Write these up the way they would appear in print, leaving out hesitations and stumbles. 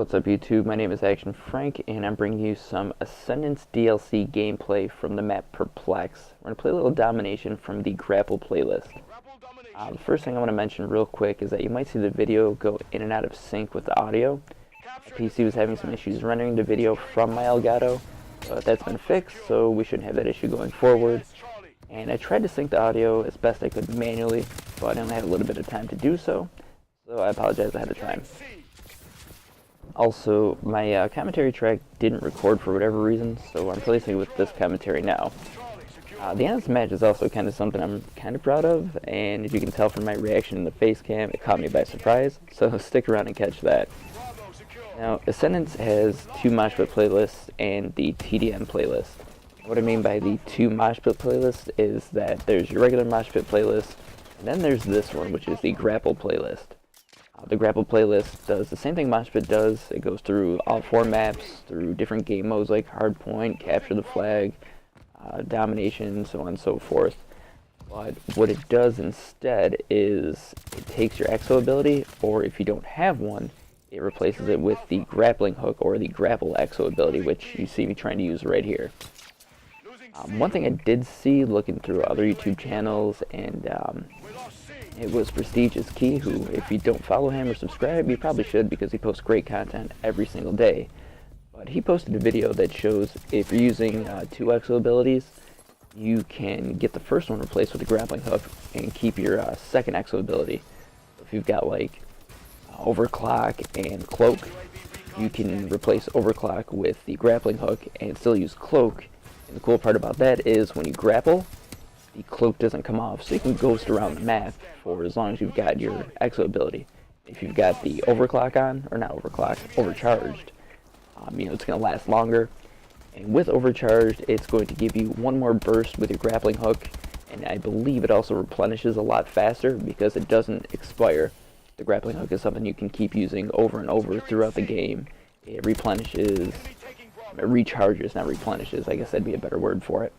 What's up YouTube? My name is Action Frank and I'm bringing you some Ascendance DLC gameplay from the map Perplex. We're going to play a little Domination from the Grapple playlist. The first thing I want to mention real quick is that you might see the video go in and out of sync with the audio. My PC was having some issues rendering the video from my Elgato, but that's been fixed, so we shouldn't have that issue going forward. And I tried to sync the audio as best I could manually, but I only had a little bit of time to do so, so I apologize ahead of time. Also, my commentary track didn't record for whatever reason, so I'm replacing it with this commentary now. The end of this match is also kind of something I'm kind of proud of, and as you can tell from my reaction in the face cam, it caught me by surprise, so stick around and catch that. Now, Ascendance has two mosh pit playlists and the TDM playlist. What I mean by the two mosh pit playlists is that there's your regular mosh pit playlist, and then there's this one, which is the Grapple playlist. The Grapple playlist does the same thing Mosh Pit does. It goes through all four maps, through different game modes like Hardpoint, Capture the Flag, Domination, so on and so forth. But what it does instead is it takes your Exo ability, or if you don't have one, it replaces it with the Grappling Hook or the Grapple Exo ability, which you see me trying to use right here. One thing I did see looking through other YouTube channels, and it was Prestige is Key, who, if you don't follow him or subscribe, you probably should because he posts great content every single day. But he posted a video that shows if you're using two Exo abilities, you can get the first one replaced with a Grappling Hook and keep your second Exo ability. If you've got like Overclock and Cloak, you can replace Overclock with the Grappling Hook and still use Cloak. And the cool part about that is when you grapple, the cloak doesn't come off, so you can ghost around the map for as long as you've got your Exo ability. If you've got the Overclock on, or not Overclock, Overcharged, it's going to last longer. And with Overcharged, it's going to give you one more burst with your Grappling Hook, and I believe it also replenishes a lot faster because it doesn't expire. The Grappling Hook is something you can keep using over and over throughout the game. It replenishes, it recharges, not replenishes, I guess that'd be a better word for it.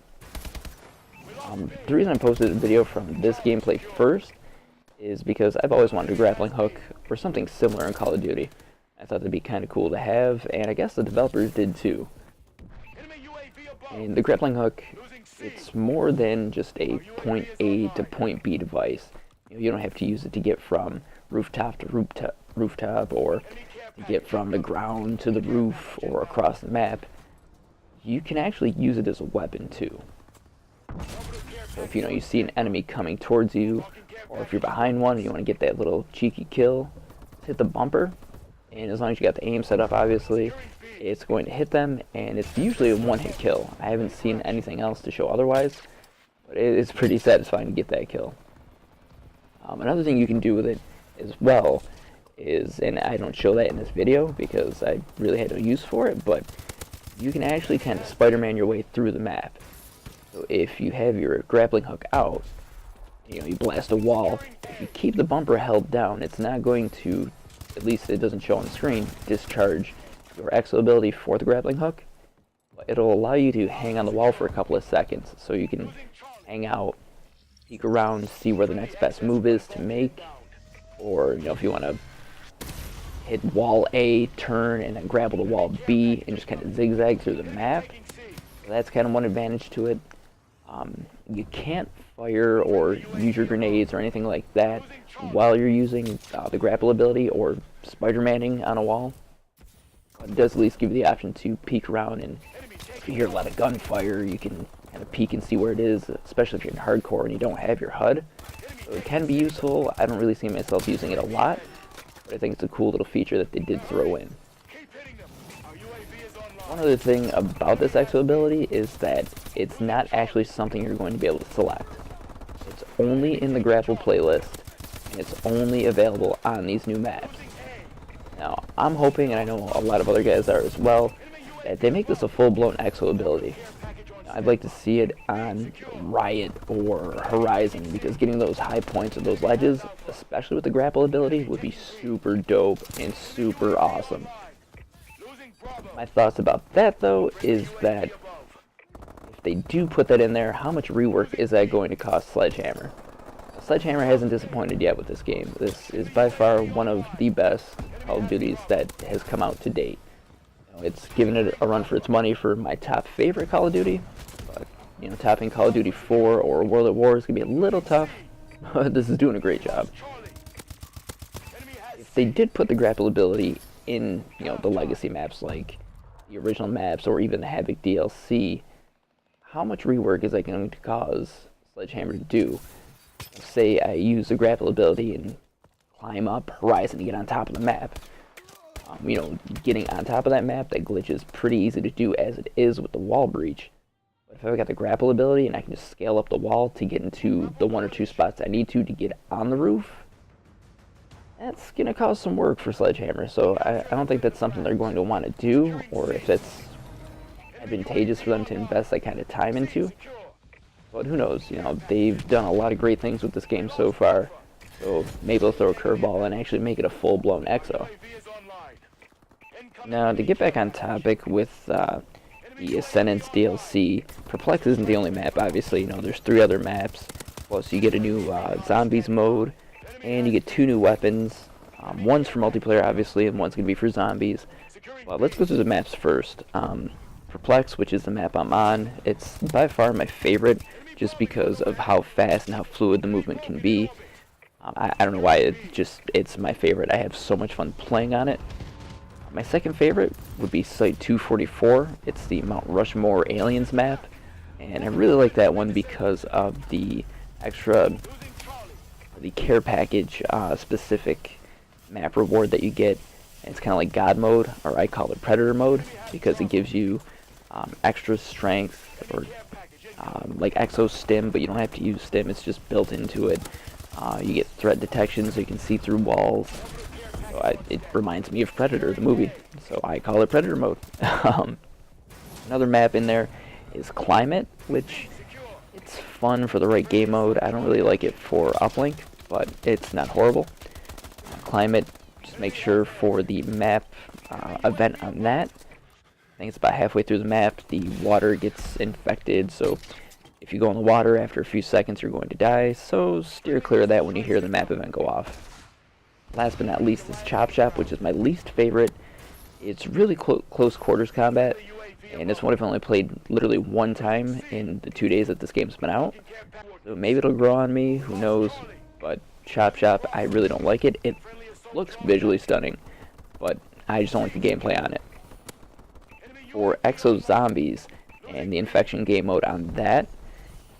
The reason I posted a video from this gameplay first is because I've always wanted a Grappling Hook or something similar in Call of Duty. I thought that'd be kind of cool to have, and I guess the developers did too. And the Grappling Hook, it's more than just a point A to point B device. You don't have to use it to get from rooftop to rooftop, or to get from the ground to the roof or across the map. You can actually use it as a weapon too. So if you see an enemy coming towards you, or if you're behind one and you want to get that little cheeky kill, hit the bumper, and as long as you got the aim set up, obviously, it's going to hit them, and it's usually a one-hit kill. I haven't seen anything else to show otherwise, but it's pretty satisfying to get that kill. Another thing you can do with it as well is, and I don't show that in this video because I really had no use for it, but you can actually kind of Spider-Man your way through the map. So if you have your Grappling Hook out, you blast a wall, if you keep the bumper held down, it's not going to, at least it doesn't show on the screen, discharge your Exo ability for the Grappling Hook. But it'll allow you to hang on the wall for a couple of seconds, so you can hang out, peek around, see where the next best move is to make, or if you want to hit wall A, turn, and then grapple the wall B, and just kind of zigzag through the map. So that's kind of one advantage to it. You can't fire or use your grenades or anything like that while you're using the grapple ability or Spider-Manning on a wall. But it does at least give you the option to peek around, and if you hear a lot of gunfire, you can kind of peek and see where it is, especially if you're in hardcore and you don't have your HUD. So it can be useful. I don't really see myself using it a lot, but I think it's a cool little feature that they did throw in. One other thing about this Exo ability is that it's not actually something you're going to be able to select. It's only in the Grapple playlist, and it's only available on these new maps. Now, I'm hoping, and I know a lot of other guys are as well, that they make this a full-blown Exo ability. Now, I'd like to see it on Riot or Horizon, because getting those high points at those ledges, especially with the Grapple ability, would be super dope and super awesome. My thoughts about that, though, is that if they do put that in there, how much rework is that going to cost Sledgehammer? Sledgehammer hasn't disappointed yet with this game. This is by far one of the best Call of Duties that has come out to date. You know, it's given it a run for its money for my top favorite Call of Duty, but you know, topping Call of Duty 4 or World at War is gonna be a little tough. But this is doing a great job. If they did put the grapple ability in, you know, the legacy maps like the original maps or even the Havoc DLC, how much rework is that going to cause Sledgehammer to do? Say I use the grapple ability and climb up Horizon to get on top of the map. You know, getting on top of that map, that glitch is pretty easy to do as it is with the wall breach. But if I've got the grapple ability and I can just scale up the wall to get into the 1 or 2 spots I need to get on the roof, that's going to cause some work for Sledgehammer. So I don't think that's something they're going to want to do, or if that's advantageous for them to invest that kind of time into. But who knows, you know, they've done a lot of great things with this game so far, so maybe they'll throw a curveball and actually make it a full-blown Exo. Now, to get back on topic with the Ascendance DLC, Perplex isn't the only map, obviously. You know, there's 3 other maps, plus you get a new Zombies mode, and you get 2 new weapons. One's for multiplayer, obviously, and one's going to be for zombies. Well, let's go through the maps first. Perplex, which is the map I'm on, it's by far my favorite, just because of how fast and how fluid the movement can be. I don't know why, it's my favorite. I have so much fun playing on it. My second favorite would be Site 244. It's the Mount Rushmore Aliens map, and I really like that one because of the care package specific map reward that you get. It's kind of like God mode, or I call it Predator mode, because it gives you extra strength, or like Exo Stim, but you don't have to use Stim, it's just built into it. You get threat detection, so you can see through walls. So it reminds me of Predator, the movie, so I call it Predator mode. Another map in there is Climate, which it's fun for the right game mode. I don't really like it for uplink, but it's not horrible. Climate, just make sure for the map event on that, I think it's about halfway through the map, the water gets infected, so if you go in the water after a few seconds you're going to die, so steer clear of that when you hear the map event go off. Last but not least is Chop Shop, which is my least favorite. It's really close quarters combat, and this one I've only played literally 1 time in the 2 days that this game's been out. So maybe it'll grow on me, who knows, but Chop Shop, I really don't like it. It looks visually stunning, but I just don't like the gameplay on it. For Exo Zombies and the Infection game mode on that,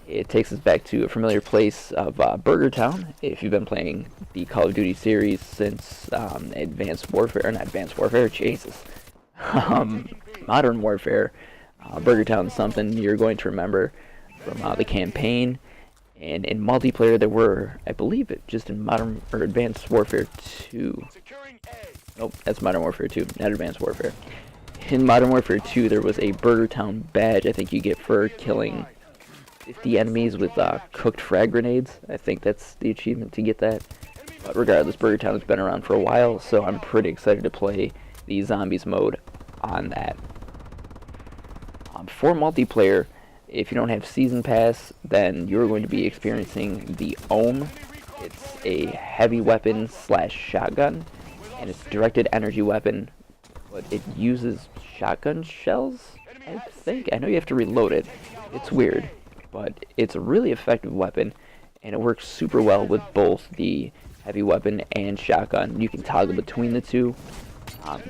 it takes us back to a familiar place of Burger Town. If you've been playing the Call of Duty series since Advanced Warfare, not Advanced Warfare, Jesus, Modern Warfare, Burger Town is something you're going to remember from the campaign. And in multiplayer, there were, I believe, just in Modern or Advanced Warfare 2. Nope, that's Modern Warfare 2, not Advanced Warfare. In Modern Warfare 2, there was a Burger Town badge I think you get for killing 50 enemies with cooked frag grenades. I think that's the achievement to get that. But regardless, Burger Town has been around for a while, so I'm pretty excited to play the Zombies mode on that. For multiplayer, if you don't have Season Pass, then you're going to be experiencing the Ohm. It's a heavy weapon / shotgun, and it's a directed energy weapon, but it uses shotgun shells, I think. I know you have to reload it. It's weird, but it's a really effective weapon, and it works super well with both the heavy weapon and shotgun. You can toggle between the two.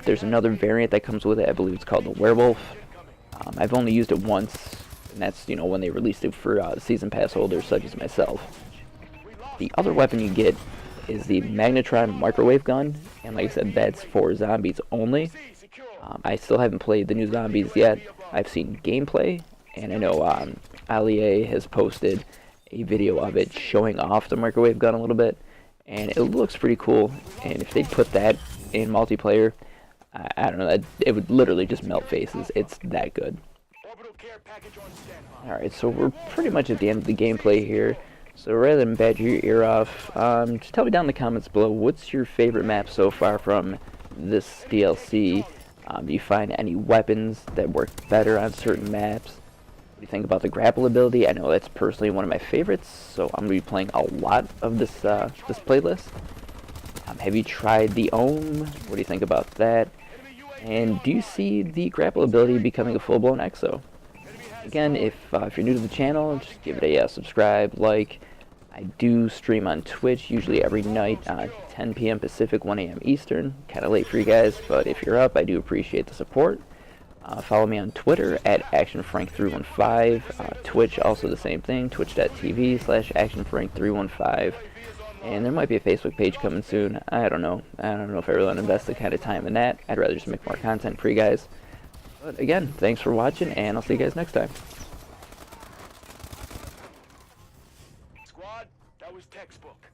There's another variant that comes with it. I believe it's called the Werewolf. I've only used it once, and that's, you know, when they released it for Season Pass holders such as myself. The other weapon you get is the Magnetron microwave gun, and like I said, that's for zombies only. I still haven't played the new Zombies yet. I've seen gameplay, and I know Alie has posted a video of it showing off the microwave gun a little bit, and it looks pretty cool. And if they put that in multiplayer, I don't know, it would literally just melt faces. It's that good. Alright, so we're pretty much at the end of the gameplay here. So rather than badger your ear off, just tell me down in the comments below, what's your favorite map so far from this DLC? Do you find any weapons that work better on certain maps? What do you think about the grapple ability? I know that's personally one of my favorites, so I'm going to be playing a lot of this playlist. Have you tried the Ohm? What do you think about that? And do you see the grapple ability becoming a full-blown Exo? Again, if you're new to the channel, just give it a subscribe, like. I do stream on Twitch, usually every night, 10 p.m. Pacific, 1 a.m. Eastern. Kind of late for you guys, but if you're up, I do appreciate the support. Follow me on Twitter at ActionFrank315. Twitch, also the same thing, twitch.tv/ActionFrank315. And there might be a Facebook page coming soon. I don't know. I don't know if I really want to invest the kind of time in that. I'd rather just make more content for you guys. But again, thanks for watching, and I'll see you guys next time. Squad, that was textbook.